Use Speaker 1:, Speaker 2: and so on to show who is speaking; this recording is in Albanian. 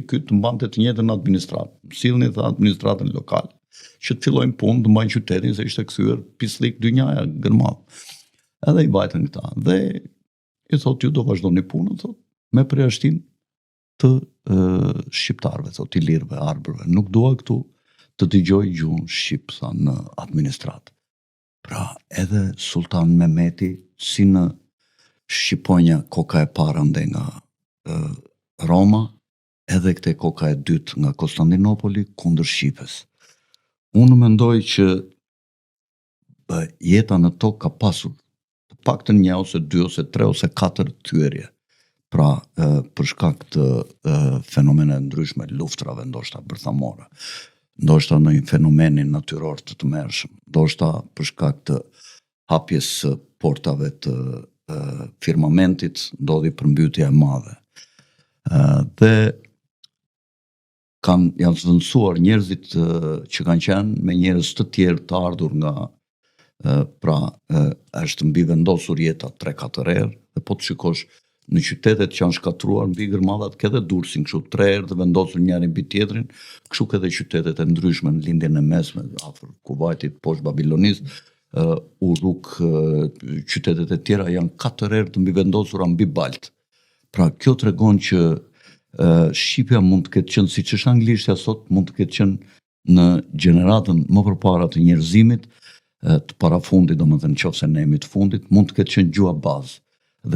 Speaker 1: ky të mbante të njëjtën administratë. Sillni të administratën lokale, që të fillojnë punë të mbajnë qytetin se ishte kthyer pislik dynjaja gërmadh. Edhe i vajtën këta. Dhe i thotë, ju do vazhdoni punën, thotë, me përjashtim të shqiptarëve, thotë, i lirëve, arbërve. Nuk dua këtu të dëgjoj gjuhën shqip, tha, në administratë. Pra, edhe Sultan Mehmeti, si në Shqiponja koka e para ndaj nga Roma, edhe këte koka e dytë nga Konstantinopoli kundër Shqipës. Unë mendoj që jeta në tokë ka pasur të paktën 1 ose 2 ose 3 ose 4 thyerje. Pra, për shkak të fenomene ndryshme, luftrave, ndoshta bërthamore, ndoshta në një fenomenin natyror të tmerrshëm, ndoshta për shkak të hapjes së portave të firmamentit, ndodhi përmbytje e madhe. Dhe janë zvendësuar njerëzit që kanë qenë me njerëz të tjerë të ardhur nga pra është mbi vendosur jeta 3-4 herë, dhe po të shikosh në qytetet që janë shkatruar mbi gërmadhat, ke edhe Durrësin kështu 3 herë të vendosur njëri mbi tjetrin, kështu ke edhe qytetet e ndryshme në lindjen e mesme, afër Kuvajtit, poshtë Babilonisë, Uruk, qytetet e tjera janë 4 herë të mbi vendosura mbi Balt. Pra, kjo tregon që Shqipja mund të ketë qenë, siç është anglishtja sot, mund të ketë qenë në gjeneratën më përpara të njerëzimit, të parafundit, domethënë nëse ne jemi të fundit, mund të ketë qenë gjuha bazë.